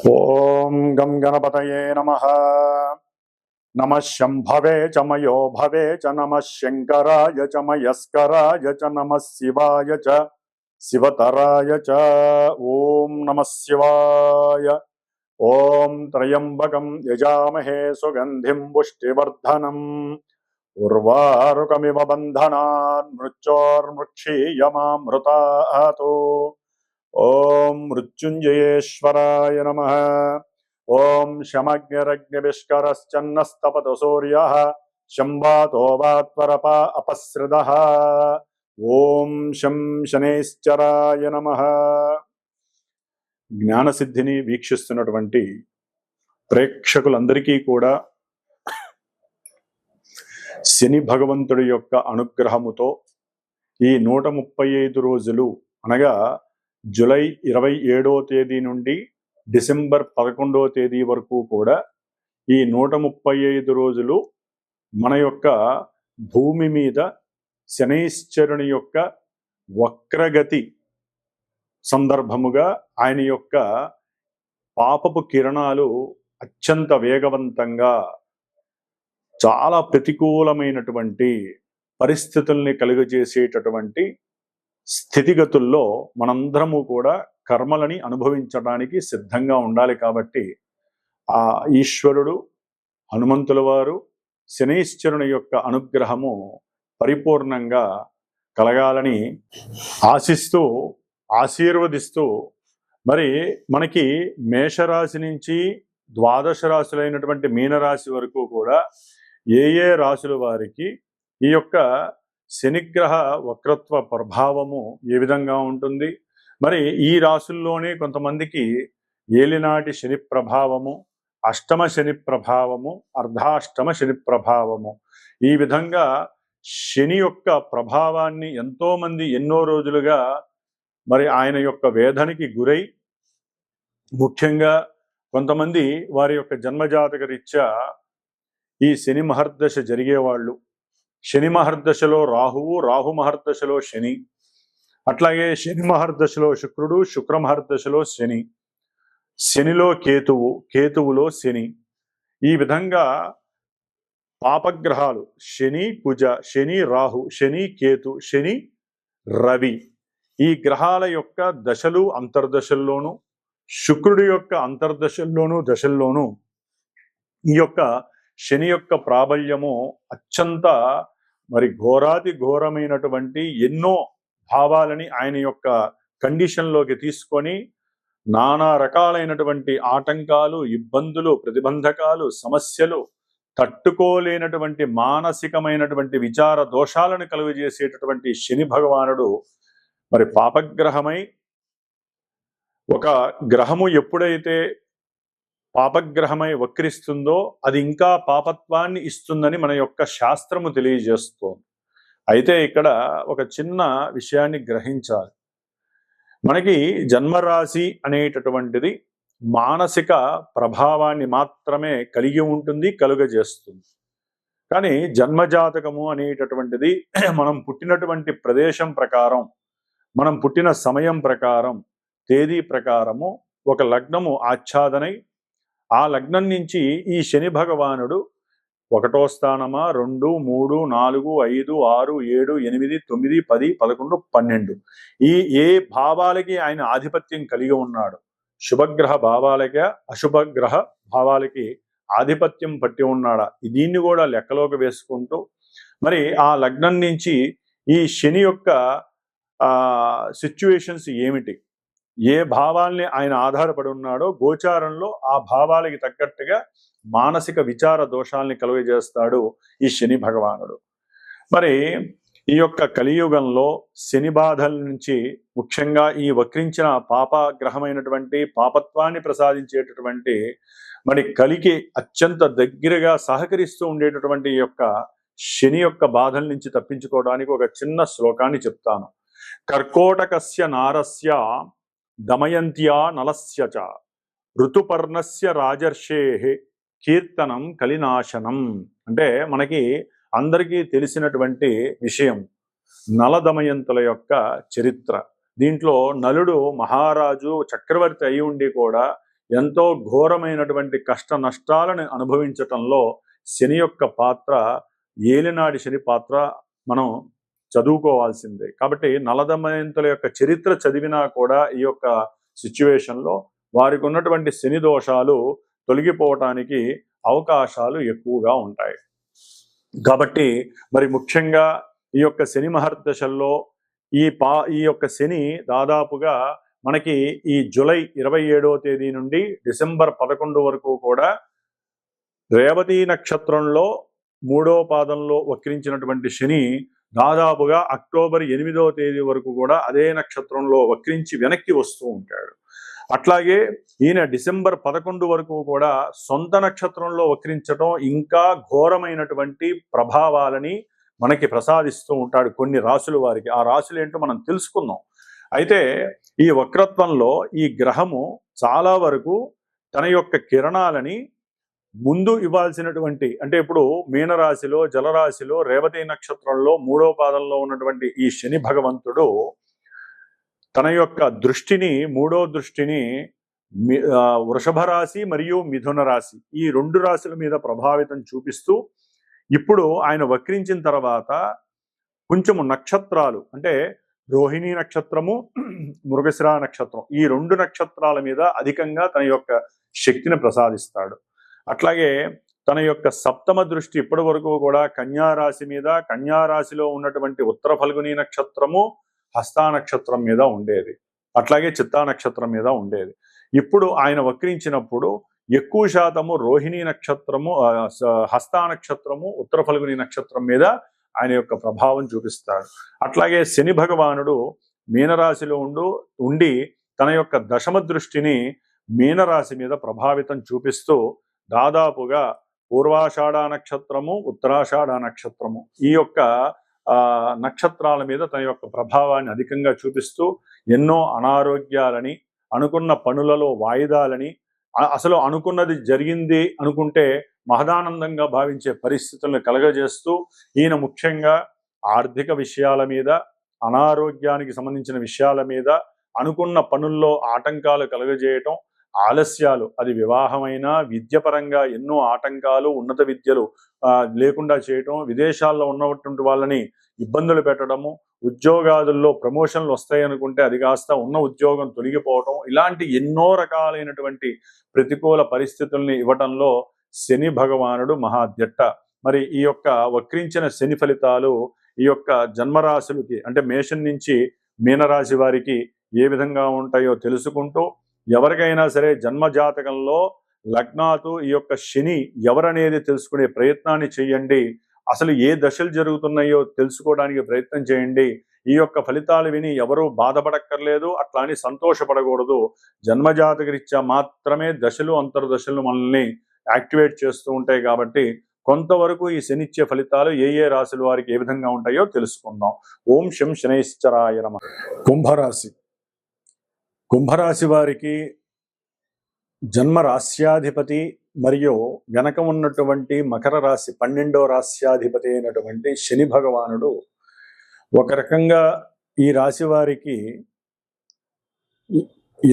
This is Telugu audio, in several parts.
ఓం గం గణపతయే నమః. నమః శంభవే చ మయో భవే చ నమః శంకరాయ చ మయస్కరాయ చ నమః శివాయ చ శివతరాయ చ. ఓం నమః శివాయ. ఓం త్రయంబకం యజామహే సుగంధిం పుష్టివర్ధనం ఉర్వారుకమివ బంధనాన్ మృత్యోర్ముక్షీయమామృతాతో. ఓం మృత్యుంజయేశ్వరాయ నమః. ఓం శమగ్నిరగ్నివిష్కరశ్చన్నస్తపతు సూర్యః శంవాతో వాత్వరప అపసృదః. ఓం శం శనైశ్చరాయ నమః. జ్ఞానసిద్ధిని వీక్షిస్తున్నటువంటి ప్రేక్షకులందరికీ కూడా శని భగవంతుడి యొక్క అనుగ్రహముతో ఈ 135 రోజులు అనగా జూలై 27వ తేదీ నుండి డిసెంబర్ 11వ తేదీ వరకు కూడా ఈ 135 రోజులు మన యొక్క భూమి మీద శనైశ్చరుని యొక్క వక్రగతి సందర్భముగా ఆయన యొక్క పాపపు కిరణాలు అత్యంత వేగవంతంగా చాలా ప్రతికూలమైనటువంటి పరిస్థితుల్ని కలుగజేసేటటువంటి స్థితిగతుల్లో మనందరము కూడా కర్మలని అనుభవించడానికి సిద్ధంగా ఉండాలి. కాబట్టి ఆ ఈశ్వరుడు హనుమంతుల వారు శనైశ్చరుని యొక్క అనుగ్రహము పరిపూర్ణంగా కలగాలని ఆశిస్తూ ఆశీర్వదిస్తూ, మరి మనకి మేషరాశి నుంచి ద్వాదశ రాశులైనటువంటి మీనరాశి వరకు కూడా ఏ ఏ రాశుల వారికి ఈ యొక్క శనిగ్రహ వక్రత్వ ప్రభావము ఏ విధంగా ఉంటుంది, మరి ఈ రాశుల్లోనే కొంతమందికి ఏలినాటి శని ప్రభావము, అష్టమ శని ప్రభావము, అర్ధాష్టమ శని ప్రభావము, ఈ విధంగా శని యొక్క ప్రభావాన్ని ఎంతోమంది ఎన్నో రోజులుగా మరి ఆయన యొక్క వేదనకి గురై, ముఖ్యంగా కొంతమంది వారి యొక్క జన్మజాతక రీత్యా ఈ శని మహర్దశ జరిగేవాళ్ళు, శని మహర్దశలో రాహువు, రాహు మహర్దశలో శని, అట్లాగే శని మహర్దశలో శుక్రుడు, శుక్ర మహర్దశలో శని, శనిలో కేతువు, కేతువులో శని, ఈ విధంగా పాపగ్రహాలు శని కుజ, శని రాహు, శని కేతు, శని రవి, ఈ గ్రహాల యొక్క దశలు అంతర్దశల్లోనూ, శుక్రుడి యొక్క అంతర్దశల్లోనూ దశల్లోనూ ఈ యొక్క శని యొక్క ప్రాబల్యము అత్యంత మరి ఘోరాతి ఘోరమైనటువంటి ఎన్నో భావాలని ఆయన యొక్క కండిషన్లోకి తీసుకొని నానా రకాలైనటువంటి ఆటంకాలు, ఇబ్బందులు, ప్రతిబంధకాలు, సమస్యలు, తట్టుకోలేనటువంటి మానసికమైనటువంటి విచార దోషాలను కలుగజేసేటటువంటి శని భగవానుడు మరి పాపగ్రహమై, ఒక గ్రహము ఎప్పుడైతే పాపగ్రహమై వక్రిస్తుందో అది ఇంకా పాపత్వాన్ని ఇస్తుందని మన యొక్క శాస్త్రము తెలియజేస్తోంది. అయితే ఇక్కడ ఒక చిన్న విషయాన్ని గ్రహించాలి. మనకి జన్మరాశి అనేటటువంటిది మానసిక ప్రభావాన్ని మాత్రమే కలిగి ఉంటుంది, కలుగజేస్తుంది. కానీ జన్మజాతకము అనేటటువంటిది మనం పుట్టినటువంటి ప్రదేశం ప్రకారం, మనం పుట్టిన సమయం ప్రకారం, తేదీ ప్రకారము ఒక లగ్నము ఆచ్ఛాదనై, ఆ లగ్నం నుంచి ఈ శని భగవానుడు 1వ స్థానమా, 2, 3, 4, 5, 6, 7, 8, 9, 10, 11, 12 ఈ ఏ భావాలకి ఆయన ఆధిపత్యం కలిగి ఉన్నాడు, శుభగ్రహ భావాలకి అశుభగ్రహ భావాలకి ఆధిపత్యం పట్టి ఉన్నాడా, దీన్ని కూడా లెక్కలోకి వేసుకుంటూ మరి ఆ లగ్నం నుంచి ఈ శని యొక్క సిచ్యువేషన్స్ ఏమిటి, ఏ భావాల్ని ఆయన ఆధారపడి ఉన్నాడో గోచారంలో ఆ భావాలకి తగ్గట్టుగా మానసిక విచార దోషాల్ని కలుగజేస్తాడు ఈ శని భగవానుడు. మరి ఈ యొక్క కలియుగంలో శని బాధల నుంచి, ముఖ్యంగా ఈ వక్రించిన పాపగ్రహమైనటువంటి పాపత్వాన్ని ప్రసాదించేటటువంటి మరి కలికి అత్యంత దగ్గరగా సహకరిస్తూ ఉండేటటువంటి ఈ యొక్క శని యొక్క బాధల నుంచి తప్పించుకోవడానికి ఒక చిన్న శ్లోకాన్ని చెప్తాను. కర్కోటకస్య నారస్య దమయంత్యా నలస్య చ ఋతుపర్ణస్య రాజర్షేః కీర్తనం కలినాశనం. అంటే మనకి అందరికీ తెలిసినటువంటి విషయం నల దమయంతుల యొక్క చరిత్ర. దీంట్లో నలుడు మహారాజు చక్రవర్తి అయి ఉండి కూడా ఎంతో ఘోరమైనటువంటి కష్ట నష్టాలను అనుభవించటంలో శని యొక్క పాత్ర, ఏలినాడి శని పాత్ర మనం చదువుకోవాల్సిందే. కాబట్టి నలదమయంతుల యొక్క చరిత్ర చదివినా కూడా ఈ యొక్క సిచ్యువేషన్లో వారికి ఉన్నటువంటి శని దోషాలు తొలగిపోవటానికి అవకాశాలు ఎక్కువగా ఉంటాయి. కాబట్టి మరి ముఖ్యంగా ఈ యొక్క శని మహర్దశల్లో ఈ యొక్క శని దాదాపుగా మనకి ఈ జూలై 27వ తేదీ నుండి డిసెంబర్ 11 వరకు కూడా రేవతి నక్షత్రంలో 3వ పాదంలో వక్రించినటువంటి శని దాదాపుగా అక్టోబర్ 8వ తేదీ వరకు కూడా అదే నక్షత్రంలో వక్రించి వెనక్కి వస్తూ ఉంటాడు. అట్లాగే ఈయన డిసెంబర్ 11 వరకు కూడా సొంత నక్షత్రంలో వక్రించడం ఇంకా ఘోరమైనటువంటి ప్రభావాలని మనకి ప్రసాదిస్తూ ఉంటాడు కొన్ని రాశుల వారికి. ఆ రాశులు ఏంటో మనం తెలుసుకుందాం. అయితే ఈ వక్రత్వంలో ఈ గ్రహము చాలా వరకు తన యొక్క కిరణాలని ముందు ఇవ్వాల్సినటువంటి, అంటే ఇప్పుడు మీనరాశిలో జలరాశిలో రేవతి నక్షత్రంలో 3వ పాదంలో ఉన్నటువంటి ఈ శని భగవంతుడు తన యొక్క దృష్టిని, 3వ దృష్టిని వృషభ రాశి మరియు మిథున రాశి ఈ 2 రాశుల మీద ప్రభావితం చూపిస్తూ, ఇప్పుడు ఆయన వక్రించిన తర్వాత కొంచెము నక్షత్రాలు అంటే రోహిణీ నక్షత్రము, మృగశిర నక్షత్రం ఈ 2 నక్షత్రాల మీద అధికంగా తన యొక్క శక్తిని ప్రసాదిస్తాడు. అట్లాగే తన యొక్క సప్తమ దృష్టి ఇప్పటి వరకు కూడా కన్యారాశి మీద, కన్యారాశిలో ఉన్నటువంటి ఉత్తర ఫల్గుని నక్షత్రము, హస్తా నక్షత్రం మీద ఉండేది. అట్లాగే చిత్తా నక్షత్రం మీద ఉండేది. ఇప్పుడు ఆయన వక్రించినప్పుడు ఎక్కువ శాతము రోహిణీ నక్షత్రము, హస్తా నక్షత్రము, ఉత్తర ఫల్గుని నక్షత్రం మీద ఆయన యొక్క ప్రభావం చూపిస్తాడు. అట్లాగే శని భగవానుడు మీనరాశిలో ఉండి తన యొక్క దశమ దృష్టిని మీనరాశి మీద ప్రభావితం చూపిస్తూ దాదాపుగా పూర్వాషాఢ నక్షత్రము, ఉత్తరాషాఢ నక్షత్రము ఈ యొక్క నక్షత్రాల మీద తన యొక్క ప్రభావాన్ని అధికంగా చూపిస్తూ ఎన్నో అనారోగ్యాలని, అనుకున్న పనులలో వాయిదాలని, అసలు అనుకున్నది జరిగింది అనుకుంటే మహదానందంగా భావించే పరిస్థితులను కలగజేస్తూ ఈయన ముఖ్యంగా ఆర్థిక విషయాల మీద, అనారోగ్యానికి సంబంధించిన విషయాల మీద, అనుకున్న పనుల్లో ఆటంకాలు కలగజేయటం, ఆలస్యాలు, అది వివాహమైనా విద్యపరంగా ఎన్నో ఆటంకాలు, ఉన్నత విద్యలు లేకుండా చేయటం, విదేశాల్లో ఉన్నటువంటి వాళ్ళని ఇబ్బందులు పెట్టడము, ఉద్యోగాదుల్లో ప్రమోషన్లు వస్తాయి అనుకుంటే అది కాస్త ఉన్న ఉద్యోగం తొలగిపోవటం, ఇలాంటి ఎన్నో రకాలైనటువంటి ప్రతికూల పరిస్థితుల్ని ఇవ్వటంలో శని భగవానుడు మహాద్యట్ట. మరి ఈ యొక్క వక్రించిన శని ఫలితాలు ఈ యొక్క జన్మరాశులకి అంటే మేషం నుంచి మీనరాశి వారికి ఏ విధంగా ఉంటాయో తెలుసుకుంటూ, ఎవరికైనా సరే జన్మజాతకంలో లగ్నాతు ఈ యొక్క శని ఎవరనేది తెలుసుకునే ప్రయత్నాన్ని చేయండి. అసలు ఏ దశలు జరుగుతున్నాయో తెలుసుకోవడానికి ప్రయత్నం చేయండి. ఈ యొక్క ఫలితాలు విని ఎవరూ బాధపడక్కర్లేదు, అట్లా అని సంతోషపడకూడదు. జన్మజాతకరీత్యా మాత్రమే దశలు, అంతర్దశలు మనల్ని యాక్టివేట్ చేస్తూ ఉంటాయి. కాబట్టి కొంతవరకు ఈ శనిచ్చే ఫలితాలు ఏ రాశుల వారికి ఏ విధంగా ఉంటాయో తెలుసుకుందాం. ఓం శం శనైశ్చరాయ నమః. కుంభరాశి. కుంభరాశి వారికి జన్మ రాశ్యాధిపతి మరియు వెనక ఉన్నటువంటి మకర రాశి 12వ రాశ్యాధిపతి అయినటువంటి శని భగవానుడు ఒక రకంగా ఈ రాశి వారికి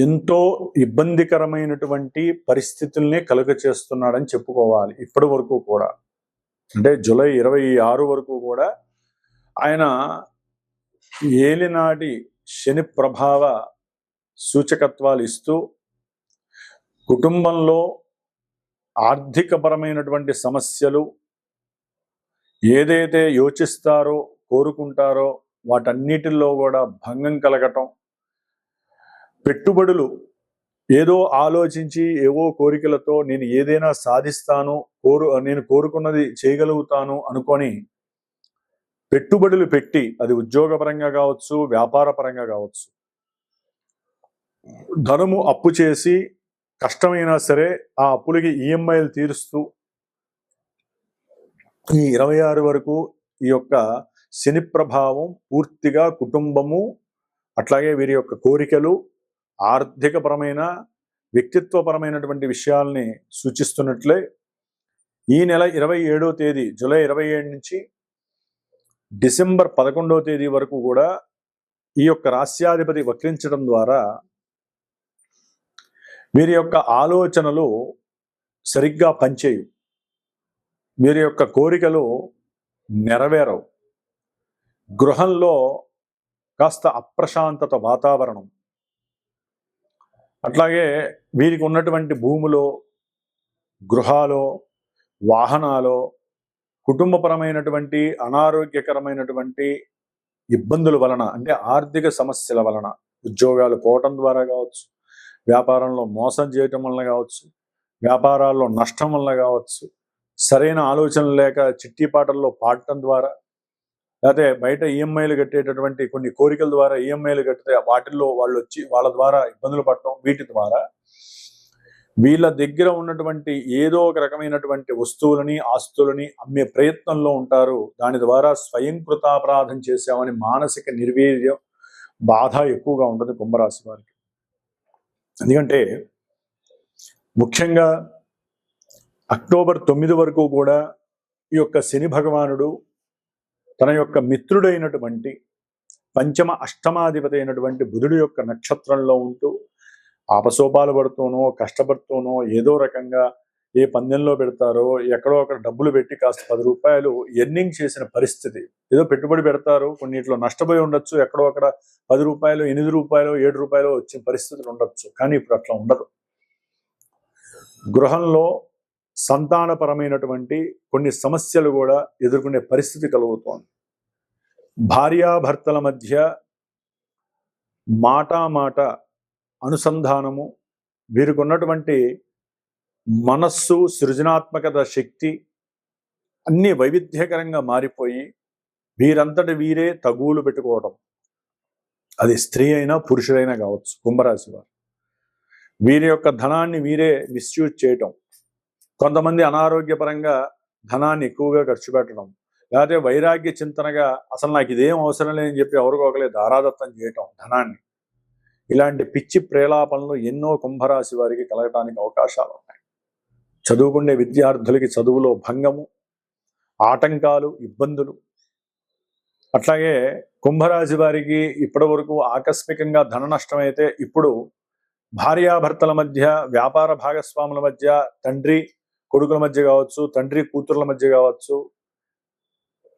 ఎంతో ఇబ్బందికరమైనటువంటి పరిస్థితుల్ని కలుగచేస్తున్నాడని చెప్పుకోవాలి. ఇప్పటి వరకు కూడా అంటే జూలై 26 వరకు కూడా ఆయన ఏలినాటి శని ప్రభావ సూచకత్వాలు ఇస్తూ కుటుంబంలో ఆర్థికపరమైనటువంటి సమస్యలు ఏదైతే యోచిస్తారో, కోరుకుంటారో వాటన్నిటిల్లో కూడా భంగం కలగటం, పెట్టుబడులు ఏదో ఆలోచించి ఏవో కోరికలతో నేను ఏదైనా సాధిస్తాను, నేను కోరుకున్నది చేయగలుగుతాను అనుకొని పెట్టుబడులు పెట్టి, అది ఉద్యోగపరంగా కావచ్చు, వ్యాపార పరంగా కావచ్చు, ధనము అప్పు చేసి కష్టమైనా సరే ఆ అప్పులకి ఈఎంఐలు తీరుస్తూ ఈ 26 వరకు ఈ యొక్క శని ప్రభావం పూర్తిగా కుటుంబము, అట్లాగే వీరి యొక్క కోరికలు, ఆర్థికపరమైన వ్యక్తిత్వపరమైనటువంటి విషయాల్ని సూచిస్తున్నట్లే ఈ నెల 27వ తేదీ జూలై 27 నుంచి డిసెంబర్ 11వ తేదీ వరకు కూడా ఈ యొక్క రాశ్యాధిపతి వక్రించడం ద్వారా వీరి యొక్క ఆలోచనలు సరిగ్గా పనిచేయు, వీరి యొక్క కోరికలు నెరవేరవు, గృహంలో కాస్త అప్రశాంతత వాతావరణం, అట్లాగే వీరికి ఉన్నటువంటి భూములో, గృహాలో, వాహనాలో కుటుంబపరమైనటువంటి అనారోగ్యకరమైనటువంటి ఇబ్బందుల వలన, అంటే ఆర్థిక సమస్యల వలన, ఉద్యోగాలు పోవటం ద్వారా కావచ్చు, వ్యాపారంలో మోసం చేయటం వలన కావచ్చు, వ్యాపారాల్లో నష్టం వలన కావచ్చు, సరైన ఆలోచన లేక చిట్టిపాటల్లో పాడటం ద్వారా, లేకపోతే బయట ఈఎంఐలు కట్టేటటువంటి కొన్ని కోరికల ద్వారా ఈఎంఐలు కట్టితే వాటిల్లో వాళ్ళు వచ్చి వాళ్ళ ద్వారా ఇబ్బందులు పడటం, వీటి ద్వారా వీళ్ళ దగ్గర ఉన్నటువంటి ఏదో ఒక రకమైనటువంటి వస్తువులని, ఆస్తులని అమ్మే ప్రయత్నంలో ఉంటారు. దాని ద్వారా స్వయం కృతాపరాధం చేశామని మానసిక నిర్వీర్యం, బాధ ఎక్కువగా ఉంటుంది కుంభరాశి వారికి. ఎందుకంటే ముఖ్యంగా అక్టోబర్ 9 వరకు కూడా ఈ యొక్క శని భగవానుడు తన యొక్క మిత్రుడైనటువంటి పంచమ అష్టమాధిపతి అయినటువంటి బుధుడు యొక్క నక్షత్రంలో ఉంటూ ఆపసోపాలు పడుతూనో, కష్టపడుతూనో, ఏదో రకంగా ఏ పందెంలో పెడతారో, ఎక్కడో అక్కడ డబ్బులు పెట్టి కాస్త 10 రూపాయలు ఎర్నింగ్ చేసిన పరిస్థితి, ఏదో పెట్టుబడి పెడతారు, కొన్నిట్లో నష్టపోయి ఉండొచ్చు, ఎక్కడో అక్కడ 10 రూపాయలు, 8 రూపాయలు, 7 రూపాయలు వచ్చిన పరిస్థితులు ఉండొచ్చు. కానీ ఇప్పుడు అట్లా ఉండదు. గృహంలో సంతానపరమైనటువంటి కొన్ని సమస్యలు కూడా ఎదుర్కొనే పరిస్థితి కలుగుతోంది. భార్యాభర్తల మధ్య మాట అనుసంధానము, వీరికి ఉన్నటువంటి మనస్సు, సృజనాత్మకత శక్తి అన్నీ వైవిధ్యకరంగా మారిపోయి వీరంతటి వీరే తగువులు పెట్టుకోవడం, అది స్త్రీ అయినా పురుషుడైనా కావచ్చు. కుంభరాశి వారు వీరి యొక్క ధనాన్ని వీరే మిస్యూజ్ చేయటం, కొంతమంది అనారోగ్యపరంగా ధనాన్ని ఎక్కువగా ఖర్చు పెట్టడం, లేకపోతే వైరాగ్య చింతనగా అసలు నాకు ఇదేం అవసరం లేదని చెప్పి ఎవరికొకలే దారాదత్తం చేయటం ధనాన్ని. ఇలాంటి పిచ్చి ప్రేలాపనలు ఎన్నో కుంభరాశి వారికి కలగటానికి అవకాశాలు ఉన్నాయి. చదువుకునే విద్యార్థులకి చదువులో భంగము, ఆటంకాలు, ఇబ్బందులు. అట్లాగే కుంభరాశి వారికి ఇప్పటి వరకు ఆకస్మికంగా ధన నష్టం అయితే, ఇప్పుడు భార్యాభర్తల మధ్య, వ్యాపార భాగస్వాముల మధ్య, తండ్రి కొడుకుల మధ్య కావచ్చు, తండ్రి కూతుర్ల మధ్య కావచ్చు,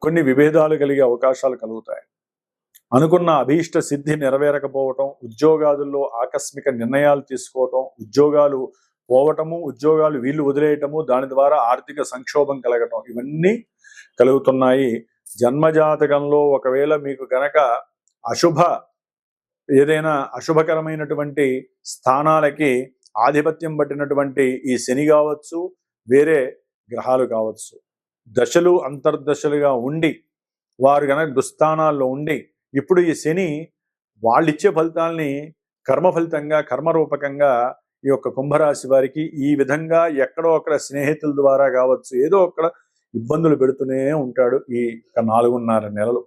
కొన్ని విభేదాలు కలిగే అవకాశాలు కలుగుతాయి. అనుకున్న అభీష్ట సిద్ధి నెరవేరకపోవటం, ఉద్యోగాదుల్లో ఆకస్మిక నిర్ణయాలు తీసుకోవటం, ఉద్యోగాలు పోవటము, ఉద్యోగాలు వీళ్ళు వదిలేయటము, దాని ద్వారా ఆర్థిక సంక్షోభం కలగటం, ఇవన్నీ కలుగుతున్నాయి. జన్మజాతకంలో ఒకవేళ మీకు గనక ఏదైనా అశుభకరమైనటువంటి స్థానాలకి ఆధిపత్యం పట్టినటువంటి ఈ శని కావచ్చు, వేరే గ్రహాలు కావచ్చు, దశలు అంతర్దశలుగా ఉండి వారు గనక దుస్థానాల్లో ఉండి, ఇప్పుడు ఈ శని వాళ్ళిచ్చే ఫలితాలని కర్మ ఫలితంగా, కర్మరూపకంగా ఈ యొక్క కుంభరాశి వారికి ఈ విధంగా ఎక్కడో అక్కడ స్నేహితుల ద్వారా కావచ్చు, ఏదో అక్కడ ఇబ్బందులు పెడుతూనే ఉంటాడు ఈ 4.5 నెలలు.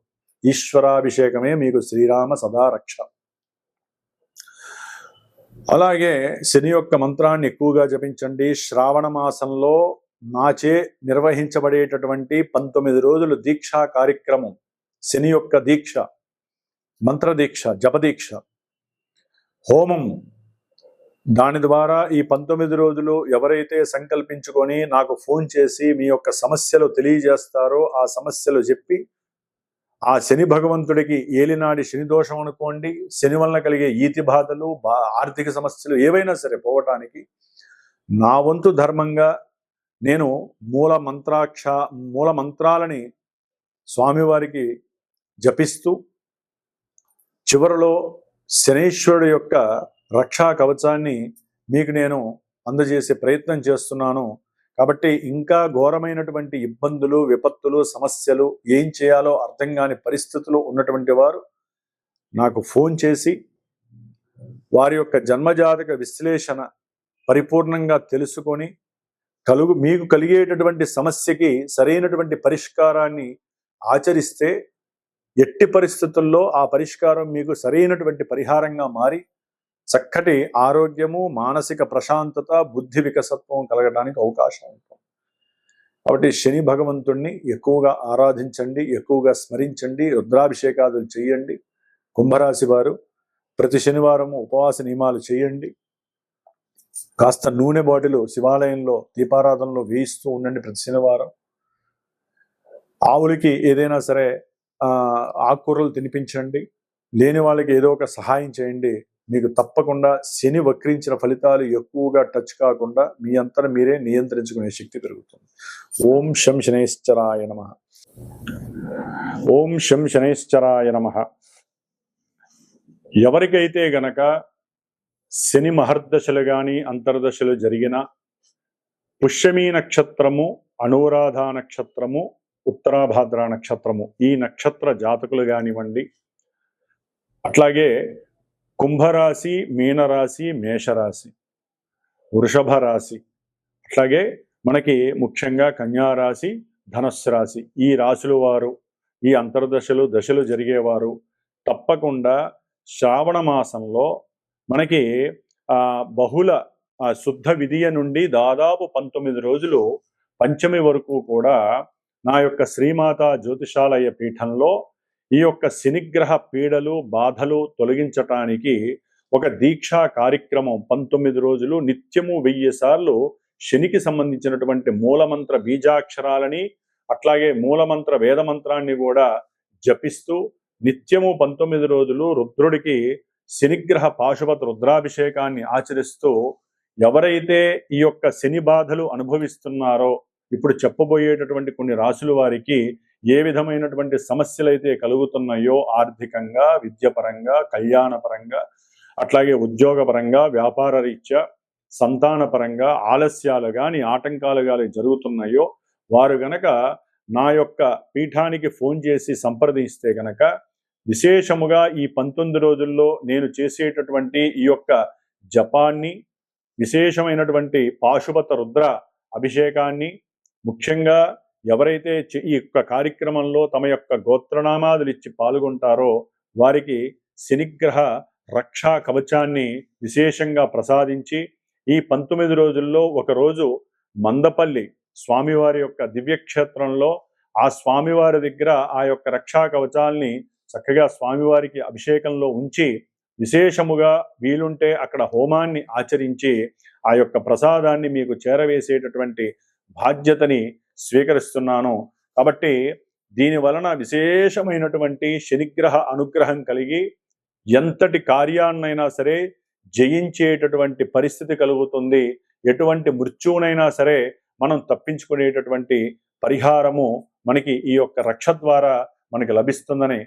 ఈశ్వరాభిషేకమే మీకు శ్రీరామ సదా రక్ష. అలాగే శని యొక్క మంత్రాన్ని ఎక్కువగా జపించండి. శ్రావణ మాసంలో నాచే నిర్వహించబడేటటువంటి 19 రోజులు దీక్షా కార్యక్రమం, శని యొక్క దీక్ష, మంత్రదీక్ష, జపదీక్ష, హోమం, దాని ద్వారా ఈ 19 రోజులు ఎవరైతే సంకల్పించుకొని నాకు ఫోన్ చేసి మీ యొక్క సమస్యలు తెలియజేస్తారో ఆ సమస్యలు చెప్పి, ఆ శని భగవంతుడికి ఏలినాడి శని దోషం అనుకోండి, శని వలన కలిగే ఈతి బాధలు, ఆర్థిక సమస్యలు ఏవైనా సరే పోవటానికి నా వంతు ధర్మంగా నేను మూల మంత్రాలని స్వామివారికి జపిస్తూ చివరిలో శనీశ్వరుడు యొక్క రక్షా కవచాన్ని మీకు నేను అందజేసే ప్రయత్నం చేస్తున్నాను. కాబట్టి ఇంకా ఘోరమైనటువంటి ఇబ్బందులు, విపత్తులు, సమస్యలు, ఏం చేయాలో అర్థం కాని పరిస్థితులు ఉన్నటువంటి వారు నాకు ఫోన్ చేసి వారి యొక్క జన్మజాతక విశ్లేషణ పరిపూర్ణంగా తెలుసుకొని మీకు కలిగేటటువంటి సమస్యకి సరైనటువంటి పరిష్కారాన్ని ఆచరిస్తే ఎట్టి పరిస్థితుల్లో ఆ పరిష్కారం మీకు సరైనటువంటి పరిహారంగా మారి చక్కటి ఆరోగ్యము, మానసిక ప్రశాంతత, బుద్ధి వికసత్వం కలగడానికి అవకాశం ఉంటుంది. కాబట్టి శని భగవంతుణ్ణి ఎక్కువగా ఆరాధించండి, ఎక్కువగా స్మరించండి, రుద్రాభిషేకాదులు చేయండి. కుంభరాశి వారు ప్రతి శనివారము ఉపవాస నియమాలు చేయండి. కాస్త నూనె బాటిల్ శివాలయంలో దీపారాధనలో వేయిస్తూ ఉండండి ప్రతి శనివారం. ఆవులకి ఏదైనా సరే ఆకుకూరలు తినిపించండి. లేని వాళ్ళకి ఏదో ఒక సహాయం చేయండి. మీకు తప్పకుండా శని వక్రించిన ఫలితాలు ఎక్కువగా టచ్ కాకుండా మీ అంతటా మీరే నియంత్రించుకునే శక్తి పెరుగుతుంది. ఓం శం శనైశ్చరాయ నమః. ఓం శం శనైశ్చరాయ నమః. ఎవరికైతే గనక శని మహర్దశలు కానీ అంతర్దశలు జరిగిన పుష్యమీ నక్షత్రము, అనురాధ నక్షత్రము, ఉత్తరాభాద్ర నక్షత్రము, ఈ నక్షత్ర జాతకులు కానివ్వండి, అట్లాగే కుంభరాశి, మీనరాశి, మేషరాశి, వృషభ రాశి, అట్లాగే మనకి ముఖ్యంగా కన్యారాశి, ధనుస్సు రాశి, ఈ రాశుల వారు ఈ అంతర్దశలు దశలు జరిగేవారు తప్పకుండా శ్రావణ మాసంలో మనకి బహుళ శుద్ధ విధియ నుండి దాదాపు 19 రోజులు పంచమి వరకు కూడా నా యొక్క శ్రీమాత జ్యోతిషాలయ పీఠంలో ఈ యొక్క శనిగ్రహ పీడలు బాధలు తొలగించటానికి ఒక దీక్షా కార్యక్రమం 19 రోజులు నిత్యము 1000 సార్లు శనికి సంబంధించినటువంటి మూలమంత్ర బీజాక్షరాలని అట్లాగే మూలమంత్ర వేదమంత్రాన్ని కూడా జపిస్తూ నిత్యము 19 రోజులు రుద్రుడికి శనిగ్రహ పాశుపత రుద్రాభిషేకాన్ని ఆచరిస్తూ ఎవరైతే ఈ యొక్క శని బాధలు అనుభవిస్తున్నారో ఇప్పుడు చెప్పబోయేటటువంటి కొన్ని రాశుల వారికి ఏ విధమైనటువంటి సమస్యలు అయితే కలుగుతున్నాయో ఆర్థికంగా, విద్యపరంగా, కళ్యాణపరంగా, అట్లాగే ఉద్యోగపరంగా, వ్యాపార రీత్యా, సంతానపరంగా ఆలస్యాలు కానీ ఆటంకాలు కానీ జరుగుతున్నాయో వారు గనక నా యొక్క పీఠానికి ఫోన్ చేసి సంప్రదిస్తే గనక విశేషముగా ఈ 19 రోజుల్లో నేను చేసేటటువంటి ఈ యొక్క జపాన్ని, విశేషమైనటువంటి పాశుపత రుద్ర అభిషేకాన్ని, ముఖ్యంగా ఎవరైతే ఈ యొక్క కార్యక్రమంలో తమ యొక్క గోత్రనామాదులు ఇచ్చి పాల్గొంటారో వారికి శనిగ్రహ రక్షా కవచాన్ని విశేషంగా ప్రసాదించి ఈ 19 రోజుల్లో ఒకరోజు మందపల్లి స్వామివారి యొక్క దివ్యక్షేత్రంలో ఆ స్వామివారి దగ్గర ఆ యొక్క రక్షా కవచాల్ని చక్కగా స్వామివారికి అభిషేకంలో ఉంచి విశేషముగా వీలుంటే అక్కడ హోమాన్ని ఆచరించి ఆ యొక్క ప్రసాదాన్ని మీకు చేరవేసేటటువంటి బాధ్యతని స్వీకరిస్తున్నాను. కాబట్టి దీని వలన విశేషమైనటువంటి శనిగ్రహ అనుగ్రహం కలిగి ఎంతటి కార్యాన్నైనా సరే జయించేటటువంటి పరిస్థితి కలుగుతుంది. ఎటువంటి మృత్యువునైనా సరే మనం తప్పించుకునేటటువంటి పరిహారము మనకి ఈ యొక్క రక్ష ద్వారా మనకి లభిస్తుందని